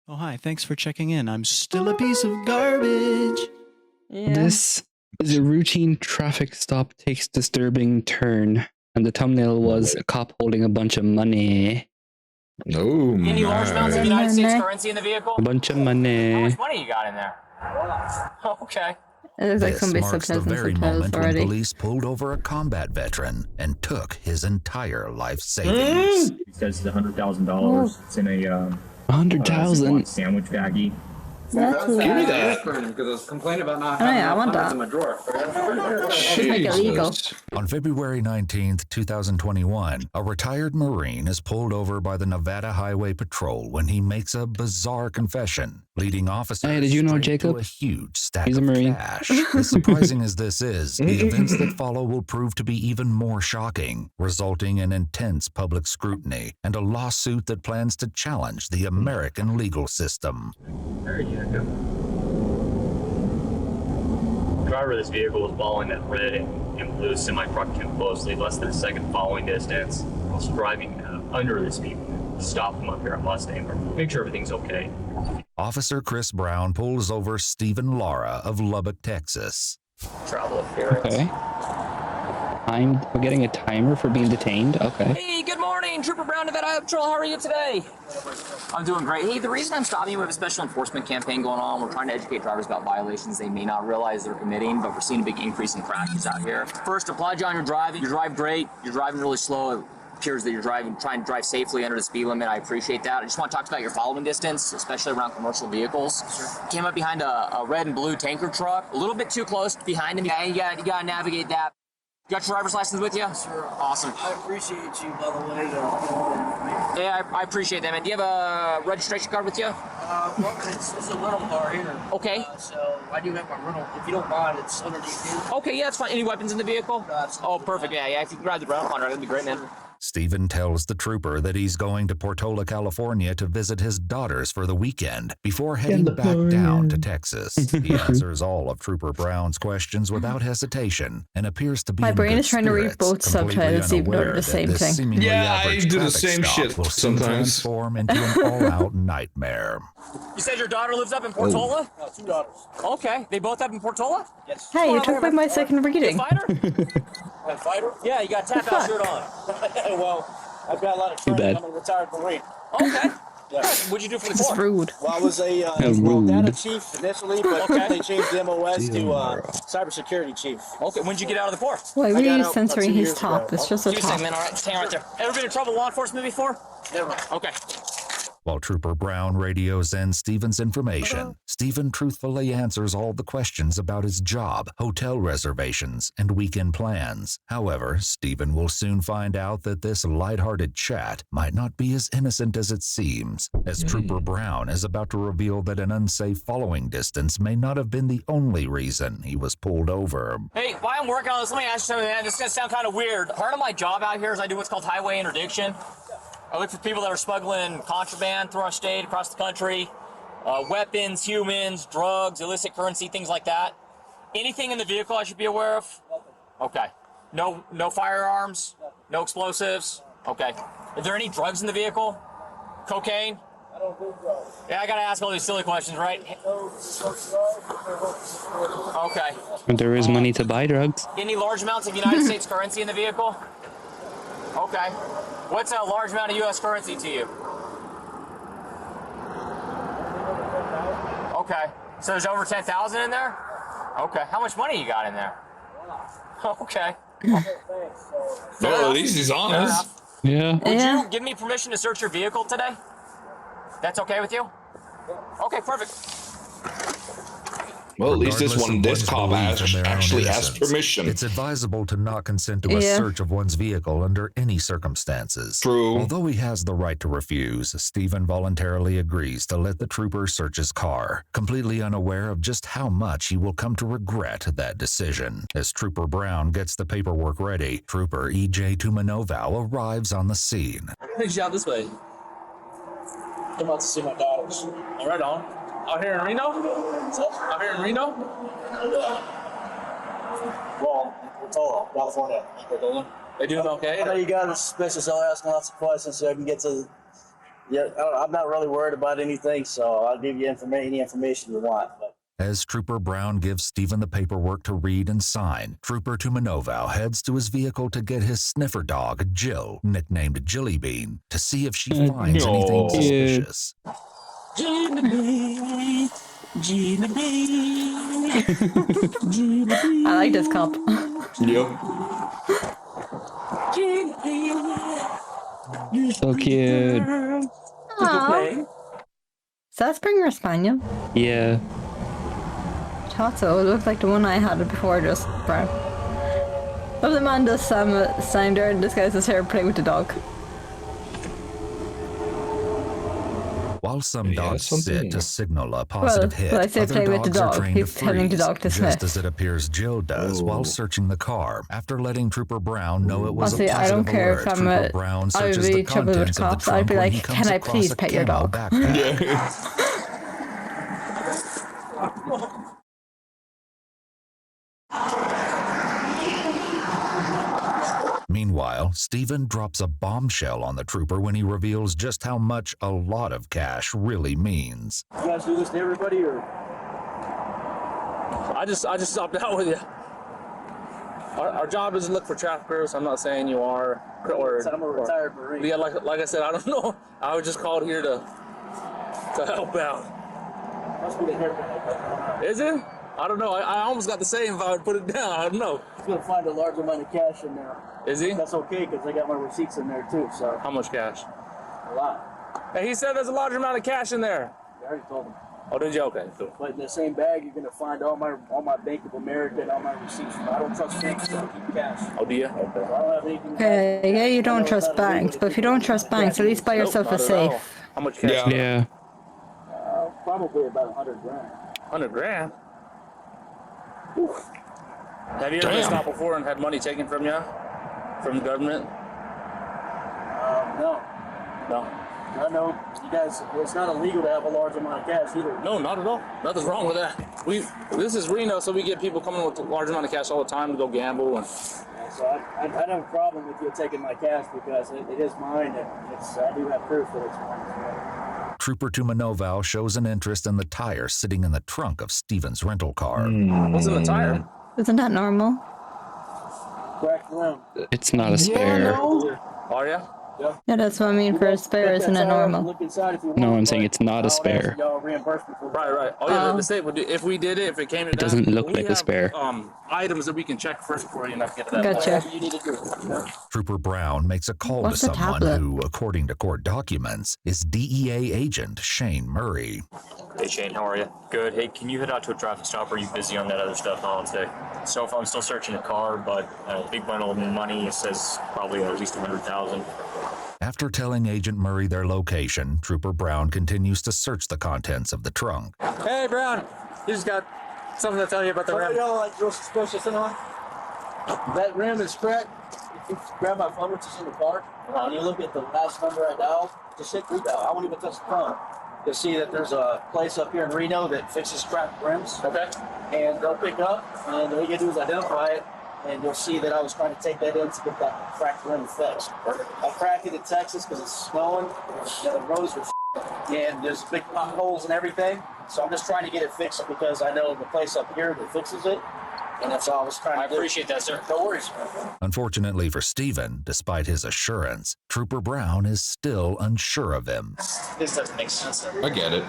Oh, hi. Thanks for checking in. I'm still a piece of garbage. Yeah. This is a routine traffic stop takes disturbing turn. And the thumbnail was a cop holding a bunch of money. Oh, Any large amounts of United States currency in the vehicle? A bunch of How money. much money you got in there? Okay. It looks like This somebody marks the very subtitles moment when already. police pulled over a combat veteran and took his entire life savings. He says the $100,000. It's in a 100,000. sandwich baggie. That's Give me weird. that. Because I was complaining about not Oh, having yeah, I want enough that. in my drawer. It's like illegal. Jesus. On February 19th, 2021, a retired Marine is pulled over by the Nevada Highway Patrol when he makes a bizarre confession, leading officers Hey, did you know straight Jacob? to a huge stack He's a of Marine. cash. As surprising as this is, the events that follow will prove to be even more shocking, resulting in intense public scrutiny and a lawsuit that plans to challenge the American legal system. There you go. The driver of this vehicle was following that red and blue semi-truck too closely, less than a second following distance. Was driving under the speed limit. Stopped him up here at Mustang. Make sure everything's okay. Officer Chris Brown pulls over Stephen Lara of Lubbock, Texas. Travel appearance. Okay. We're getting a timer for being detained. Okay. Hey, good morning, Trooper Brown, Nevada Highway Patrol. How are you today? I'm doing great. Hey, the reason I'm stopping you, we have a special enforcement campaign going on. We're trying to educate drivers about violations they may not realize they're committing, but we're seeing a big increase in crashes out here. First, applaud you on your driving. You drive great. You're driving really slow. It appears that you're trying to drive safely under the speed limit. I appreciate that. I just want to talk about your following distance, especially around commercial vehicles. Sure. Came up behind a red and blue tanker truck, a little bit too close behind him. Yeah, you got to navigate that. You got your driver's license with you? Sure. Awesome. I appreciate you, by the way. Yeah, I appreciate that, man. Do you have a registration card with you? Well, it's a rental car here. Okay. So I do have my rental. If you don't mind, it's underneath here. Okay, yeah, that's fine. Any weapons in the vehicle? Oh, perfect. Yeah, if you can grab the rental contract, that'd be great, man. Stephen tells the trooper that he's going to Portola, California to visit his daughters for the weekend before heading back down to Texas. He answers all of Trooper Brown's questions without hesitation and appears to be My in brain good is trying to read spirits, both completely subtitles even though they're unaware the that same this thing. seemingly Yeah, I average do the traffic same stop shit will soon sometimes. transform into an all-out nightmare. You said your daughter lives up in Portola? No, 2 daughters. Okay, they both up in Portola? Yes. Hey, you took away my second You a reading. fighter? A fighter? Yeah, you got a tap out shirt on. Well, I've got a lot of Too training. bad. I'm a retired Marine. Okay. Yeah. What'd you do for the This is Corps? rude. Well, I was a rude. data chief initially, but Okay. they changed the MOS to cybersecurity chief. Okay, when'd you get out of the Corps? Why were I got you out about censoring 2 his years top? ago. It's just a Give me a second, top. man. All right, stand right there. Ever been in trouble with law enforcement before? Never. Okay. While Trooper Brown radios in Stephen's information, Stephen truthfully answers all the questions about his job, hotel reservations, and weekend plans. However, Stephen will soon find out that this lighthearted chat might not be as innocent as it seems, as Trooper Brown is about to reveal that an unsafe following distance may not have been the only reason he was pulled over. Hey, while I'm working on this, let me ask you something, man. This is going to sound kind of weird. Part of my job out here is I do what's called highway interdiction. I look for people that are smuggling contraband through our state, across the country, weapons, humans, drugs, illicit currency, things like that. Anything in the vehicle I should be aware of? Okay. No firearms? No explosives? Okay. Is there any drugs in the vehicle? Cocaine? I don't do drugs. Yeah, I gotta ask all these silly questions, right? Okay. But there is money to buy drugs. Any large amounts of United States currency in the vehicle? Okay. What's a large amount of U.S. currency to you? Okay. So there's over 10,000 in there? Okay. How much money you got in there? Okay. Well, at least he's honest. Yeah. Would Yeah. you give me permission to search your vehicle today? That's okay with you? Okay, perfect. Well, at least this Regardless of cop one's belief in their own actually asked innocence, permission. It's advisable to not consent to a Yeah. search of one's vehicle under any circumstances. True. Although he has the right to refuse, Stephen voluntarily agrees to let the trooper search his car, completely unaware of just how much he will come to regret that decision. As Trooper Brown gets the paperwork ready, Trooper E.J. Tumanovau arrives on the scene. Thanks, out this way. I'm about to see my daughters. All right, on. Out here in Reno? Out here in Reno? Well, Portola, California. Portola? They doing okay? I know you got a suspicious. I'll ask lots of questions so I can get to Yeah, I'm not really worried about anything, so I'll give you any information you want. But As Trooper Brown gives Stephen the paperwork to read and sign, Trooper Tumanoval heads to his vehicle to get his sniffer dog, Jill, nicknamed Jillybean, to see if she finds anything suspicious. Gina Bean, Gina Bean, Gina Bean. I like this cop. Yep. Gina Bean. So cute. Aww. Is that a Springer Spaniel? Yeah. I thought so. It looked like the one I had before, just brown. Love the man does stand there and disguise his hair playing with the dog. While some Yeah, dogs something. sit to signal a positive hit, I say other play with the dogs are dog. trained He's to telling the freeze, dog to just sniff. as it appears Jill does while searching the car. After letting Trooper Brown know it was Honestly, a I positive don't care alert, if I'm Trooper a- Brown I would searches really the trouble with contents of the cops. I'd trunk be when like, he comes "Can I across please a pet your camo dog?" backpack. Meanwhile, Stephen drops a bombshell on the trooper when he reveals just how much a lot of cash really means. you guys do this to everybody, or I just stopped out with you. Our job is to look for traffickers. I'm not saying you are. I'm a retired Marine. Yeah, like I said, I don't know. I was just called here to help out. Must be the haircut. Is it? I don't know. I almost got the same if I would put it down. I don't know. He's gonna find a large amount of cash in there. Is he? That's okay, because I got my receipts in there too, so How much cash? a lot. Hey, he said there's a large amount of cash in there. I already told him. Oh, did you? Okay, cool. But in the same bag, you're gonna find all my Bank of America and all my receipts. I don't trust banks, so I keep cash. Oh, do you? Okay. I don't have anything. Okay, yeah, you don't trust banks, but if you don't trust banks, at least buy yourself a Nope, not at all. safe. How much cash? Yeah. Yeah. Probably about 100 grand. 100 grand. Whew. Have you ever been Damn. stopped before and had money taken from you? From the government? No. No. I know you guys. It's not illegal to have a large amount of cash either. No, not at all. Nothing's wrong with that. This is Reno, so we get people coming with a large amount of cash all the time to go gamble. And Yeah, so I don't have a problem with you taking my cash because it is mine, and I do have proof that it's mine. Trooper Tumanoval shows an interest in the tire sitting in the trunk of Stephen's rental car. what's in the tire? Isn't that normal? Cracked rim. It's not a spare. Are ya? Yeah, that's what I mean for a spare, isn't it normal? Look inside if you want. No, I'm saying it's not a spare. Y'all reimbursement for Right. Oh yeah, Oh. the state would do, if we did it, if it came to It that, doesn't look we like a have, spare. Items that we can check first before you get to that. Gotcha. You need to do it. Trooper Brown makes a call What's to the someone tablet? who, according to court documents, is DEA agent Shane Murray. Hey Shane, how are you? Good. Hey, can you head out to a traffic stop? Or are you busy on that other stuff on today? So if I'm still searching a car, but a big bundle of money, it says probably at least 100,000. After telling Agent Murray their location, Trooper Brown continues to search the contents of the trunk. Hey Brown, you just got something to tell you about the rim. Y'all like real suspicious and all? That rim is cracked. If you grab my phone, which is in the car, and you look at the last number I dialed, just hit redial. I won't even touch the phone. You'll see that there's a place up here in Reno that fixes cracked rims. Okay. And they'll pick up, and all you gotta do is identify it, and you'll see that I was trying to take that in to get that cracked rim fixed. I cracked it in Texas because it's snowing, and the roads are and there's big potholes and everything. So I'm just trying to get it fixed because I know the place up here that fixes it, and that's all I was trying to do. I appreciate that, sir. No worries. Unfortunately for Stephen, despite his assurance, Trooper Brown is still unsure of him. This doesn't make sense. I get it.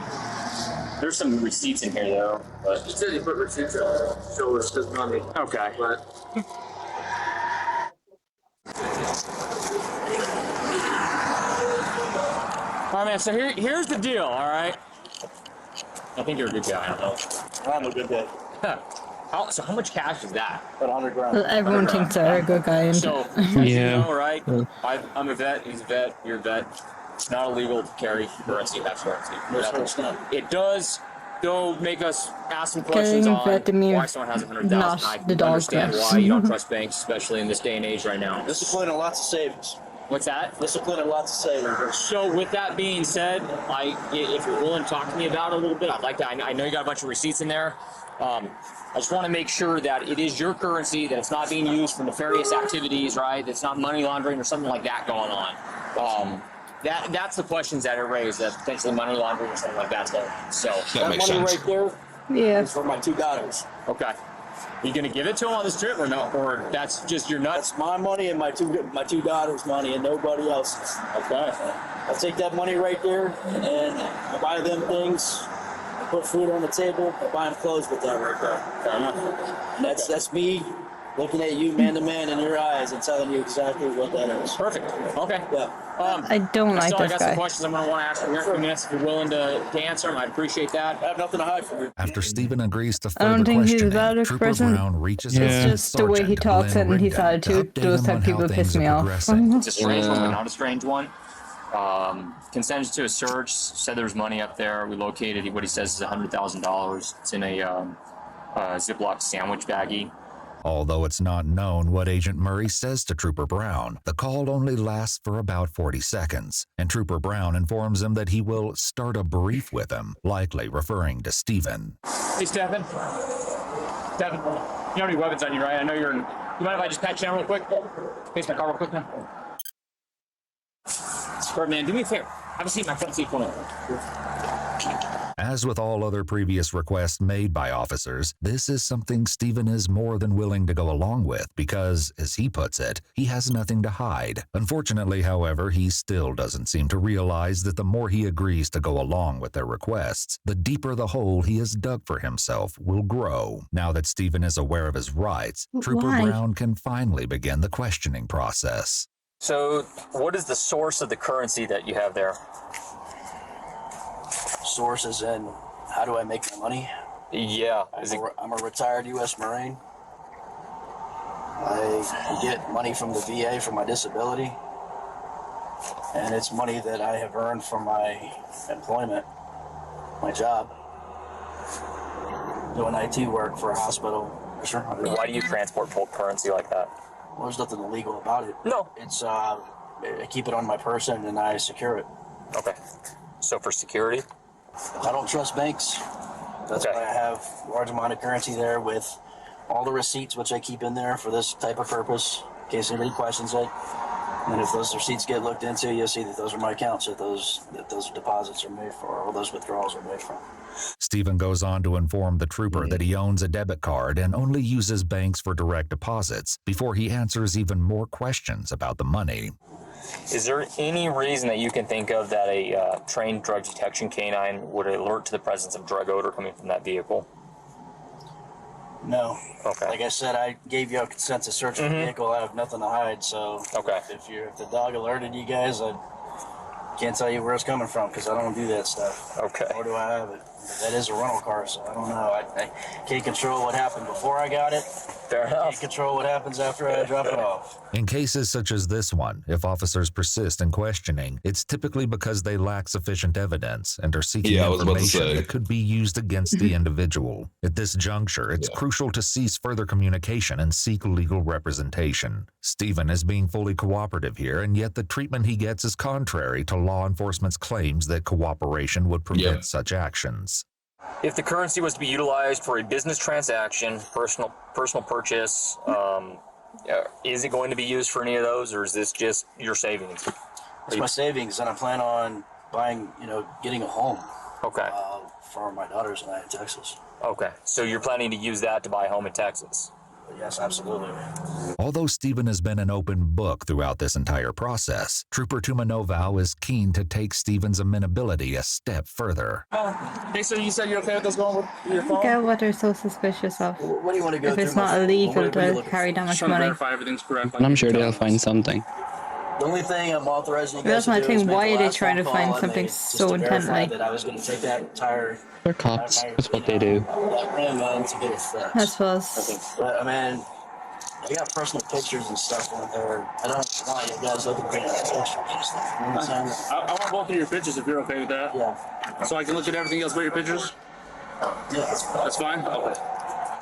There's some receipts in here though, but You said you put receipts on. Show us his money. okay. But all right, man. So here's the deal. All right. I think you're a good guy. I don't know. I'm a good day. So how much cash is that? About 100 grand. Well, everyone thinks they're a good guy. And So, Yeah. you know, right? I'm a vet. He's a vet. You're a vet. It's not illegal to carry currency. That's currency. No, sir, it's not. It does, though, make us ask some questions Carrying on vet means why someone has 100,000. not I the dog understand dress. why you don't trust banks, especially in this day and age right now. Discipline and lots of savings. What's that? Discipline and lots of savings. So with that being said, if you're willing to talk to me about it a little bit, I'd like to. I know you got a bunch of receipts in there. I just want to make sure that it is your currency, that it's not being used for nefarious activities, right? That it's not money laundering or something like that going on. that's the questions that are raised, that potentially money laundering or something like that. So That makes money sense. right there Yeah. is for my 2 daughters. okay, you gonna give it to them on this trip or no? Or that's just your nuts? That's my money and my two daughters' money and nobody else's. Okay. I take that money right there and I buy them things. I put food on the table. I buy them clothes with that right there. Fair enough. And that's me looking at you man to man in your eyes and telling you exactly what that is. Perfect. Okay. Yeah. I don't like I this got guy. some questions I'm gonna want to ask you here in a few minutes. If you're willing to answer them, I'd appreciate that. I have nothing to hide from you. After Stephen agrees to I don't further think he's a questioning, bad Trooper person. Brown reaches Yeah. out to It's just the way he Sergeant talks Glenn and his Rigdon to attitude. update Those him type on of how people piss things me are off. progressing. It's a strange one, Yeah. but not a strange one. Consented to a search. Said there was money up there. We located what he says is $100,000. It's in a Ziploc sandwich baggie. Although it's not known what Agent Murray says to Trooper Brown, the call only lasts for about 40 seconds, and Trooper Brown informs him that he will start a brief with him, likely referring to Stephen. Hey, Stephen. Stephen, you don't have any weapons on you, right? I know you're in. You mind if I just pat you down real quick? Face my car real quick, man. Bird, man, do me a favor. Have a seat in my front seat for me. As with all other previous requests made by officers, this is something Stephen is more than willing to go along with because, as he puts it, he has nothing to hide. Unfortunately, however, he still doesn't seem to realize that the more he agrees to go along with their requests, the deeper the hole he has dug for himself will grow. Now that Stephen is aware of his rights, Trooper Why? Brown can finally begin the questioning process. So, what is the source of the currency that you have there? Sources in how do I make my money? Yeah. I'm a retired U.S. Marine. I get money from the VA for my disability. And it's money that I have earned from my employment, my job, doing IT work for a hospital. Sure. Why do you transport bulk currency like that? Well, there's nothing illegal about it. No. It's, I keep it on my person and I secure it. Okay. So for security? I don't trust banks. That's Okay. why I have a large amount of currency there with all the receipts, which I keep in there for this type of purpose, in case anybody questions it. And if those receipts get looked into, you'll see that those are my accounts that those deposits are made for, or those withdrawals are made from. Stephen goes on to inform the trooper that he owns a debit card and only uses banks for direct deposits before he answers even more questions about the money. Is there any reason that you can think of that a trained drug detection canine would alert to the presence of drug odor coming from that vehicle? No. Okay. Like I said, I gave you a consent to search the vehicle. I have nothing to hide. So Okay. if the dog alerted you guys, I can't tell you where it's coming from because I don't do that stuff. Okay. Nor do I have it. That is a rental car, so I don't know. I can't control what happened before I got it. Fair I can't enough. control what happens after I drop it off. In cases such as this one, if officers persist in questioning, it's typically because they lack sufficient evidence and are seeking Yeah, I was about to information say. that could be used against the individual. At this juncture, it's crucial to cease further communication and seek legal representation. Stephen is being fully cooperative here, and yet the treatment he gets is contrary to law enforcement's claims that cooperation would prevent such actions. If the currency was to be utilized for a business transaction, personal purchase, is it going to be used for any of those, or is this just your savings? It's my savings, and I plan on buying, getting a home Okay. for my daughters and I in Texas. Okay. So you're planning to use that to buy a home in Texas? But yes, absolutely. Although Stephen has been an open book throughout this entire process, Trooper Tumanovow is keen to take Stephen's amenability a step further. Hey, so you said you're okay with us going with your I get what they're so suspicious of. What do you want to go If through? it's not illegal to carry that much money. everything's correct. And I'm sure they'll find something. The only thing I'm authorizing you That's guys my to do is thing, make why the are they last trying to phone find call I something made, just so to verify intently? that I was going to take that entire They're cops. That's what they do. ram man to get it fixed. I suppose. But I mean, I got personal pictures and stuff on there. I don't want you guys looking at the pictures and stuff. You know what I'm saying? I want both of your pictures if you're okay with that. Yeah. So I can look at everything else but your pictures? Yeah. That's fine? Okay.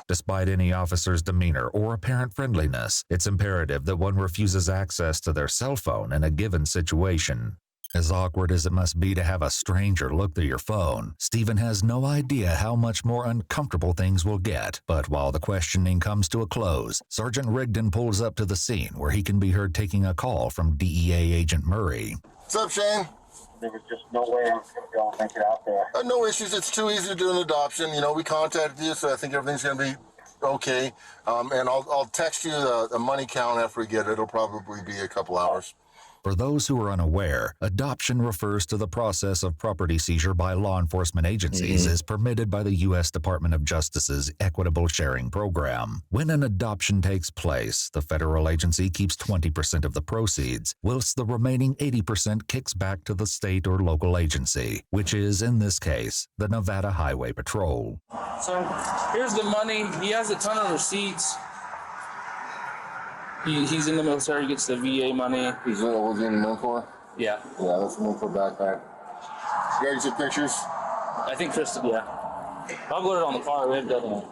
Despite any officer's demeanor or apparent friendliness, it's imperative that one refuses access to their cell phone in a given situation. As awkward as it must be to have a stranger look through your phone, Stephen has no idea how much more uncomfortable things will get. But while the questioning comes to a close, Sergeant Rigdon pulls up to the scene where he can be heard taking a call from DEA Agent Murray. What's up, Shane? There was just no way I was going to be able to make it out there. No issues. It's too easy to do an adoption. You know, we contacted you, so I think everything's going to be okay. And I'll text you the money count after we get it. It'll probably be a couple hours. For those who are unaware, adoption refers to the process of property seizure by law enforcement agencies as permitted by the U.S. Department of Justice's Equitable Sharing Program. When an adoption takes place, the federal agency keeps 20% of the proceeds, whilst the remaining 80% kicks back to the state or local agency, which is, in this case, the Nevada Highway Patrol. So here's the money. He has a ton of receipts. He's in the military, he gets the VA money. He's what was he in the moon for? Yeah. Yeah, that's the moon for backpack. You guys get pictures? I think Tristan, yeah. I'll put it on the car, we have done it.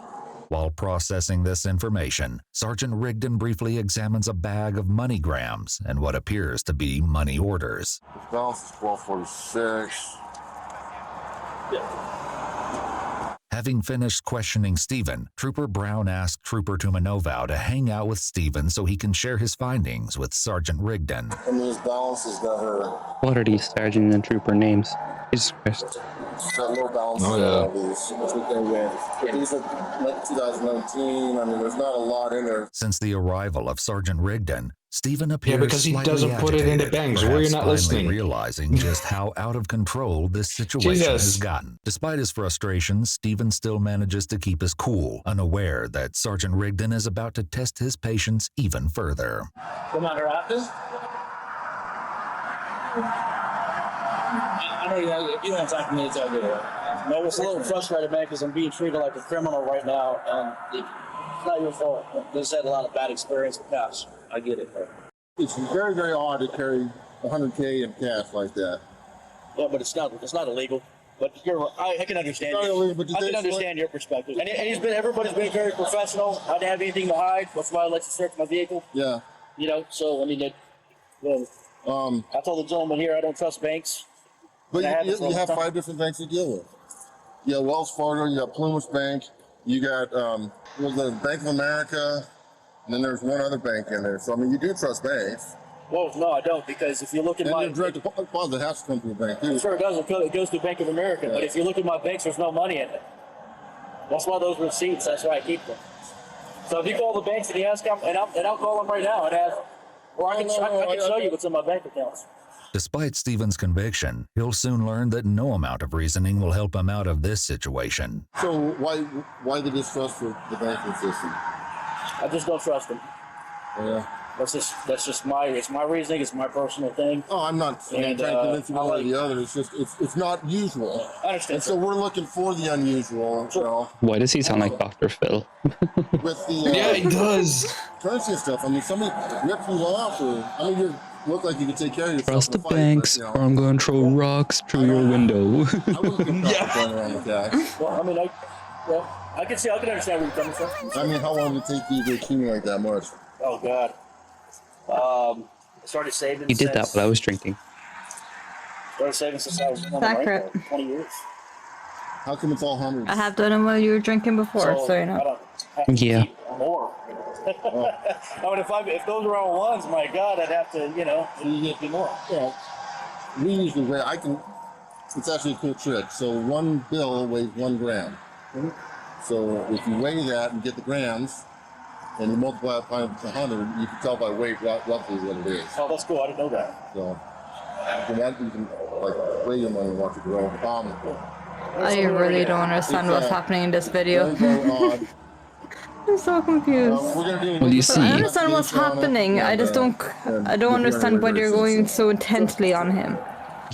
While processing this information, Sergeant Rigdon briefly examines a bag of MoneyGrams and what appears to be money orders. This balance is 1246. Yeah. Having finished questioning Stephen, Trooper Brown asked Trooper Tumanovau to hang out with Stephen so he can share his findings with Sergeant Rigdon. And these balances got her. What are these sergeant and trooper names? Jesus Christ. Got low balance. These are like 2019. I mean, there's not a lot in there. Since the arrival of Sergeant Rigdon, Stephen appears because he slightly doesn't put it into agitated, banks. Where you're not perhaps finally listening. realizing just how out of control this situation has gotten. Despite his frustrations, Stephen still manages to keep his cool, unaware that Sergeant Rigdon is about to test his patience even further. No matter after? I know you don't talk to me, it's all good. No, it's a little frustrated, man, because I'm being treated like a criminal right now, and it's not your fault. This had a lot of bad experience in the past. I get it, bro. It's very, very odd to carry 100K in cash like that. Yeah, but it's not illegal. But I can understand. It's not illegal, but I can understand your perspective. And everybody's been very professional. I didn't have anything to hide. That's why I let you search my vehicle. Yeah. You know, so I mean, I told the gentleman here I don't trust banks. But you have 5 different banks to deal with. You got Wells Fargo, you got Plumas Bank, you got the Bank of America, and then there's one other bank in there. So I mean, you do trust banks. Well, no, I don't, because if you look at my direct deposit has to come to a bank too. I'm sure it does. It goes to Bank of America. But if you look at my banks, there's no money in it. That's why those receipts. That's why I keep them. So if you call the banks and you ask them, and I'll call them right now and ask, or I can show you what's in my bank accounts. Despite Stephen's conviction, he'll soon learn that no amount of reasoning will help him out of this situation. So why the distrust for the banking system? I just don't trust them. Yeah. That's just my reasoning. It's my personal thing. Oh, I'm not trying to convince you one or the other. It's just it's not usual. I understand. And so we're looking for the unusual. You know, Why does he sound like Dr. Phil? with the Yeah, he does. currency and stuff. I mean, somebody ripped you off, or I mean, you look like you could take care of yourself. Trust the in a fight, banks, but, you or know, I'm going to throw rocks through your window. I wouldn't get going around with that. Well, I mean, I can understand where you're coming from. I mean, how long did it take you to accumulate that much? Oh God. I started saving. He did that while I was drinking. Started saving since I was Accurate. 20 years. How come it's all hundreds? I have done it while you were drinking before, so you know. I don't have to Yeah. keep more. I mean, if those were all ones, my God, I'd have to, you get me more. Yeah. We usually weigh. It's actually a cool trick. So one bill weighs 1 gram. Mm-hmm. So if you weigh that and get the grams, and you multiply it by 100, you can tell by weight roughly what it is. Oh, that's cool. I didn't know that. So you can like weigh your money and watch it grow. I really don't understand what's happening in this video. I'm so confused. Well, you see, I understand what's happening. I just don't understand why you're going so intently on him.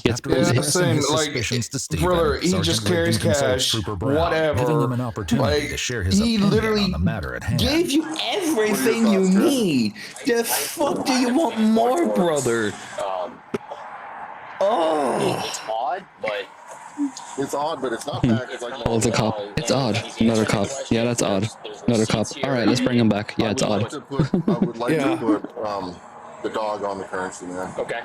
Yeah, saying like, brother, he just carries cash, whatever. Like, he literally gave you everything you need. The fuck do you want more, brother? It's odd, but it's odd, but it's not packaged like. Oh, it's a cop. It's odd. Another cop. Yeah, that's odd. Another cop. All right, let's bring him back. Yeah, it's odd. I would like to put the dog on the currency, man. Okay.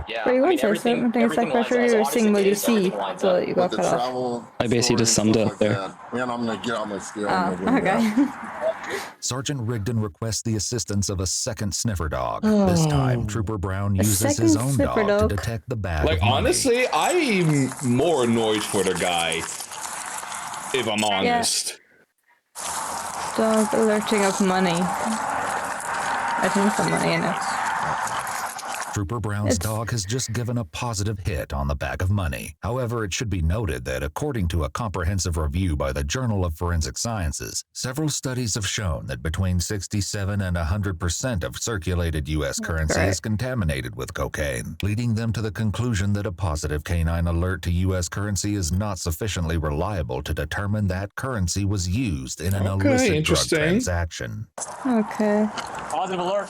Yeah. But you want to say something? It's like pressure you're seeing what you see, so you got cut off. I basically just summed it up there. And I'm gonna get on my scale. Okay. Sergeant Rigdon requests the assistance of a second sniffer dog. This time, Trooper Brown uses his own dog to detect the bag Like, of money. honestly, I'm more annoyed for the guy, if I'm honest. Dog alerting of money. I think some money in it. Trooper Brown's dog has just given a positive hit on the bag of money. However, it should be noted that according to a comprehensive review by the Journal of Forensic Sciences, several studies have shown that between 67 and 100% of circulated U.S. currency is contaminated with cocaine, leading them to the conclusion that a positive canine alert to U.S. currency is not sufficiently reliable to determine that currency was used in an illicit drug transaction. Okay. Positive alert.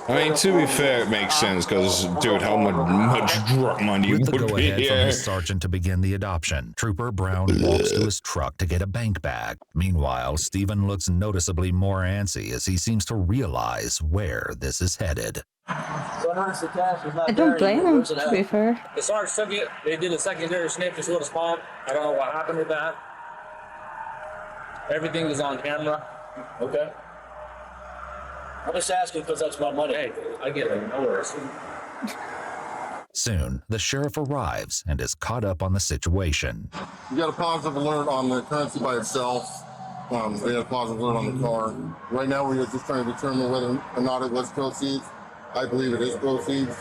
I mean, to be fair, it makes sense, because, dude, how much drug money With the would be go-ahead from here? his sergeant to begin the adoption, Trooper Brown walks to his truck to get a bank bag. Meanwhile, Stephen looks noticeably more antsy as he seems to realize where this is headed. I don't blame him, to be fair. The Sarge took it. They did a secondary sniff, just let us pump. I don't know what happened with that. Everything is on camera. Okay. I'm just asking because that's my money. Hey, I get it. No worries. Soon, the sheriff arrives and is caught up on the situation. You got a positive alert on the currency by itself. We had a positive alert on the car. Right now, we're just trying to determine whether or not it was proceeds. I believe it is proceeds.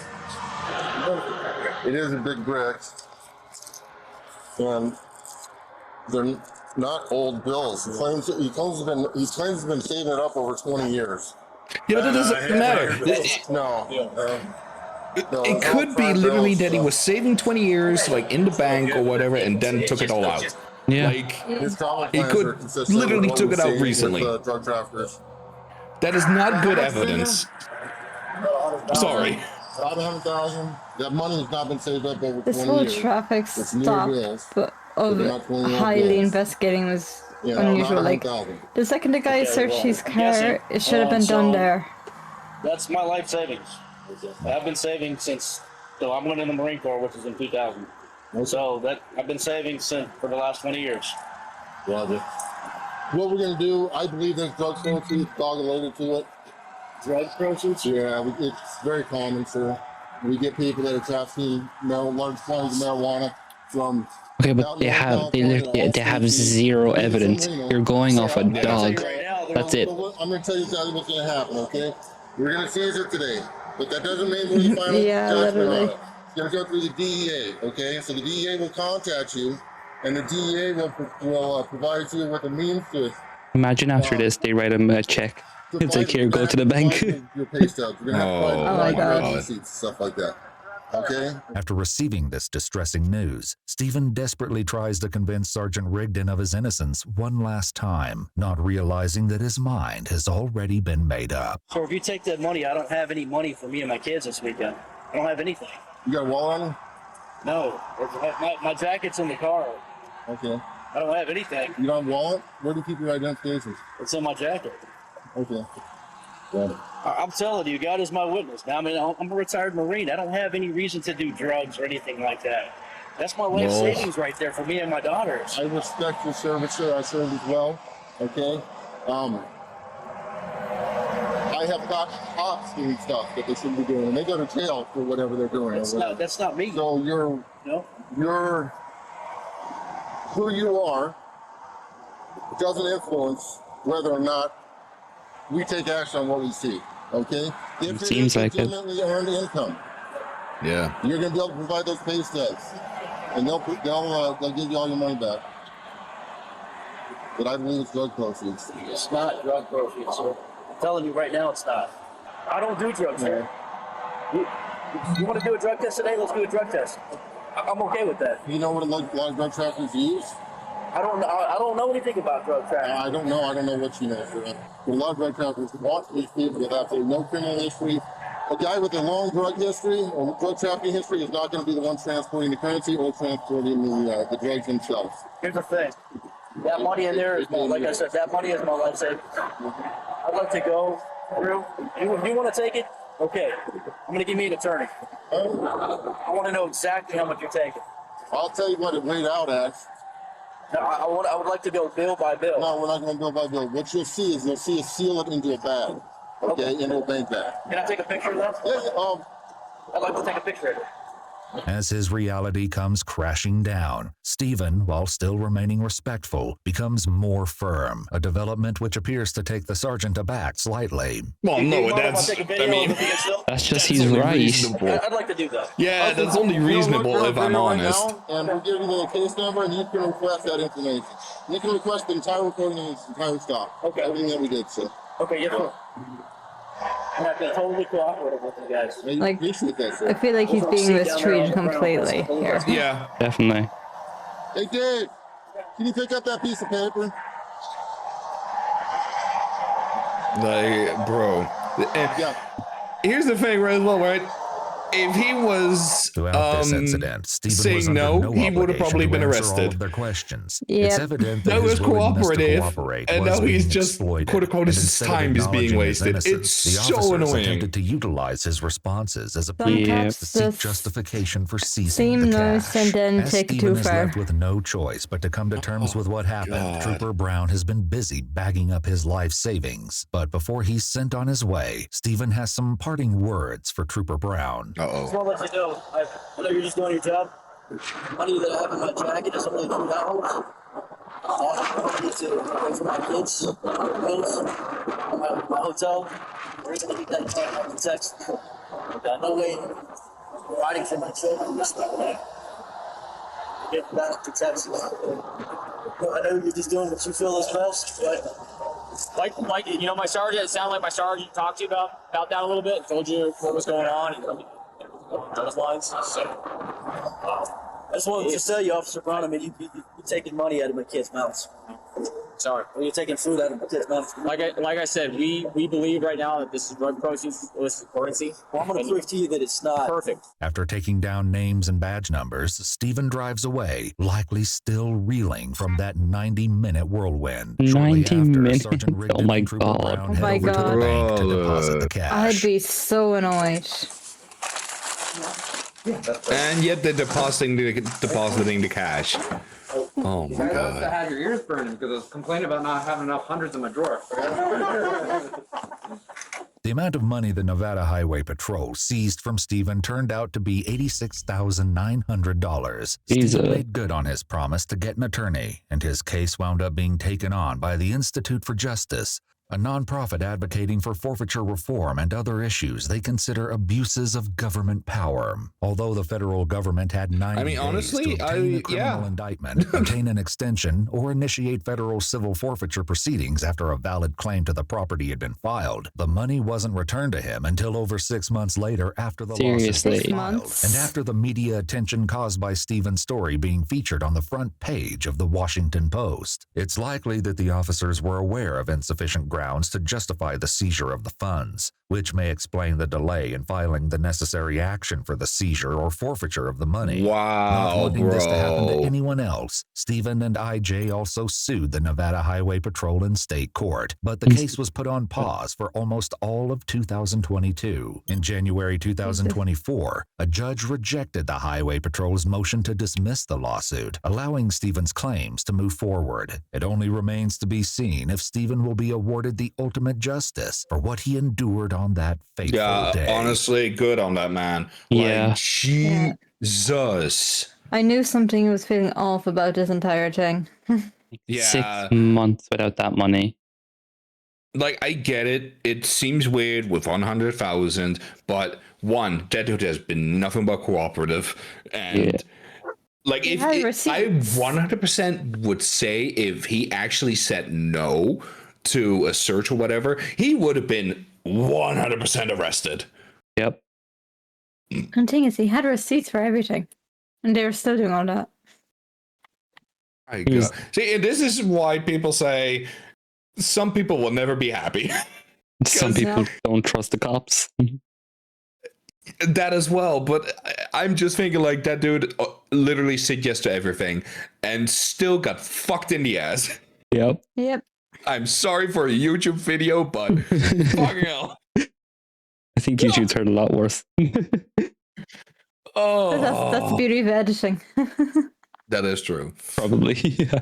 It is a big brick. And they're not old bills. He claims he's been saving it up over 20 years. Yeah, that doesn't matter. No. It could be literally that he was saving 20 years, like, in the bank or whatever, and then took it all out. Yeah. Like, he could literally took it out recently. Drug traffickers. That is not good evidence. Sorry. About 100,000. That money has not been saved up over 20 years. This whole traffic stop of highly investigating was unusual. Like, the second the guy searched his car, it should have been done there. That's my life savings. I've been saving since, so I went in the Marine Corps, which is in 2000. So that I've been saving for the last 20 years. Roger. What we're going to do, I believe there's drug proceeds dog related to it. Drug proceeds? Yeah, it's very common, sir. We get people that are trafficking large quantities of marijuana from... Okay, but they have zero evidence. You're going off a dog. That's it. I'm going to tell you exactly what's going to happen, okay? We're going to seize it today, but that doesn't mean we're the final judgment on it. It's going to go through the DEA, okay? So the DEA will contact you, and the DEA will provide you with a means to... Imagine after this, they write him a check. It's like, here, go to the bank. Your pay stubs. You're going to have to find receipts, stuff like that. Okay. After receiving this distressing news, Stephen desperately tries to convince Sergeant Rigdon of his innocence one last time, not realizing that his mind has already been made up. So if you take that money, I don't have any money for me and my kids this weekend. I don't have anything. You got a wallet on you? No. My jacket's in the car. Okay. I don't have anything. You don't have a wallet? Where do you keep your identifications? It's in my jacket. Okay. I'm telling you, God is my witness. Now, I mean, I'm a retired Marine. I don't have any reason to do drugs or anything like that. That's my life savings right there for me and my daughters. I respect your service, sir. I serve as well. Okay. I have got cops doing stuff that they shouldn't be doing, and they go to jail for whatever they're doing. That's not me. So you're who you are doesn't influence whether or not we take action on what we see, okay? If it seems like it. Legitimately earned income, yeah, you're gonna be able to provide those pay stubs, and they'll give you all your money back. But I believe it's drug proceeds. It's not drug proceeds, sir. I'm telling you right now, it's not. I don't do drugs, sir. You want to do a drug test today? Let's do a drug test. I'm okay with that. You know what a lot of drug traffickers use? I don't know anything about drug trafficking. I don't know what you know, sir. But a lot of drug traffickers want these people with absolutely no criminal history. A guy with a long drug history or drug trafficking history is not going to be the one transporting the currency or transporting the drugs themselves. Here's the thing. That money in there is, like I said, that money is my life savings. I'd like to go through. You want to take it? Okay. I'm going to give me an attorney. I want to know exactly how much you're taking. I'll tell you what it weighed out at. No, I would like to go bill by bill. No, we're not going bill by bill. What you'll see is seal it into a bag, okay, into a bank bag. Can I take a picture of that? Yeah, I'd like to take a picture of it. As his reality comes crashing down, Stephen, while still remaining respectful, becomes more firm, a development which appears to take the sergeant aback slightly. Well, no, that's just he's right. Reasonable. I'd like to do that. Yeah, that's only reasonable if I'm honest. And we'll give you the case number, and you can request that information. You can request the entire recording and its entire stop. Okay. Everything that we did, so. Okay, yes, sir. I've been totally cooperative with you guys. Like, I feel like he's being mistreated completely here. Yeah, definitely. Hey, Dave, can you pick up that piece of paper? Like, bro. Yeah. Here's the thing, right, as well, right? If he was this incident, Stephen was saying under no, he would have probably been to answer all arrested. of their questions. Yep. It's evident that That his was willingness to cooperative, cooperate and was now he's being just, exploited, quote unquote, and his instead of time is being acknowledging his wasted. innocence, It's the so officers annoying. attempted to utilize his responses as a Sometimes pretext to seek just justification for seizing seem the nice cash. and then As take it Stephen too is far. left with no choice but to come to terms with what happened, God. Trooper Brown has been busy bagging up his life savings. But before he's sent on his way, Stephen has some parting words for Trooper Brown. Just want to let you know, I know you're just doing your job. Money that I have in my jacket is only $2. I need to pay for my kids, bills, my hotel. The reason I need that time off the text. No way riding for my children. Get back to Texas. I know you're just doing what you feel is best, but Like you know, my sergeant. It sounded like my sergeant talked to you about that a little bit. Told you what was going on and those lines. So I just wanted to tell you, Officer Brown. I mean, you're taking money out of my kids' mouths. Sorry. Or you're taking food out of my kids' mouths. Like I said, we believe right now that this is drug proceeds, illicit currency. Well, I'm going to prove to you that it's not. Perfect. After taking down names and badge numbers, Stephen drives away, likely still reeling from that 90-minute whirlwind. 90 minutes? Sergeant Rigdon Oh my and Trooper God. Brown Oh head my over to the God. bank to deposit the cash. I'd be so annoyed. And yet they're depositing the cash. Oh my I God. had your ears burning because I was complaining about not having enough hundreds in my drawer. The amount of money the Nevada Highway Patrol seized from Stephen turned out to be $86,900. Stephen made good on his promise to get an attorney, and his case wound up being taken on by the Institute for Justice, a nonprofit advocating for forfeiture reform and other issues they consider abuses of government power. Although the federal government had 90 days honestly, to obtain a criminal indictment, obtain an extension, or initiate federal civil forfeiture proceedings after a valid claim to the property had been filed, the money wasn't returned to him until over 6 months later after the lawsuit was filed, and after the media attention caused by Stephen's story being featured on the front page of the Washington Post. It's likely that the officers were aware of insufficient grounds to justify the seizure of the funds, which may explain the delay in filing the necessary action for the seizure or forfeiture of the money. Wow, Not wanting this to happen to bro. anyone else, Stephen and IJ also sued the Nevada Highway Patrol in state court, but the case was put on pause for almost all of 2022. In January 2024, a judge rejected the Highway Patrol's motion to dismiss the lawsuit, allowing Stephen's claims to move forward. It only remains to be seen if Stephen will be awarded the ultimate justice for what he endured on that fateful day. Honestly, good on that man. Yeah. Like, Jesus. I knew something was feeling off about this entire thing. Yeah. 6 months without that money. Like, I get it. It seems weird with 100,000, but one, that dude has been nothing but cooperative. And like, if I 100% would say if he actually said no to a search or whatever, he would have been 100% arrested. Yep. And the thing is, he had receipts for everything, and they were still doing all that. My God. See, and this is why people say some people will never be happy. Some people don't trust the cops. That as well, but I'm just thinking like that dude literally said yes to everything and still got fucked in the ass. Yep. Yep. I'm sorry for a YouTube video, but fucking hell. I think YouTube's heard a lot worse. But that's the beauty of editing. That is true. Probably. Yeah.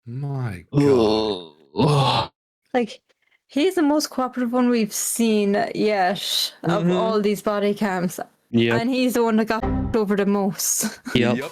My God. Like, he's the most cooperative one we've seen yet of all these body cams. Yep. And he's the one that got over the most. Yep.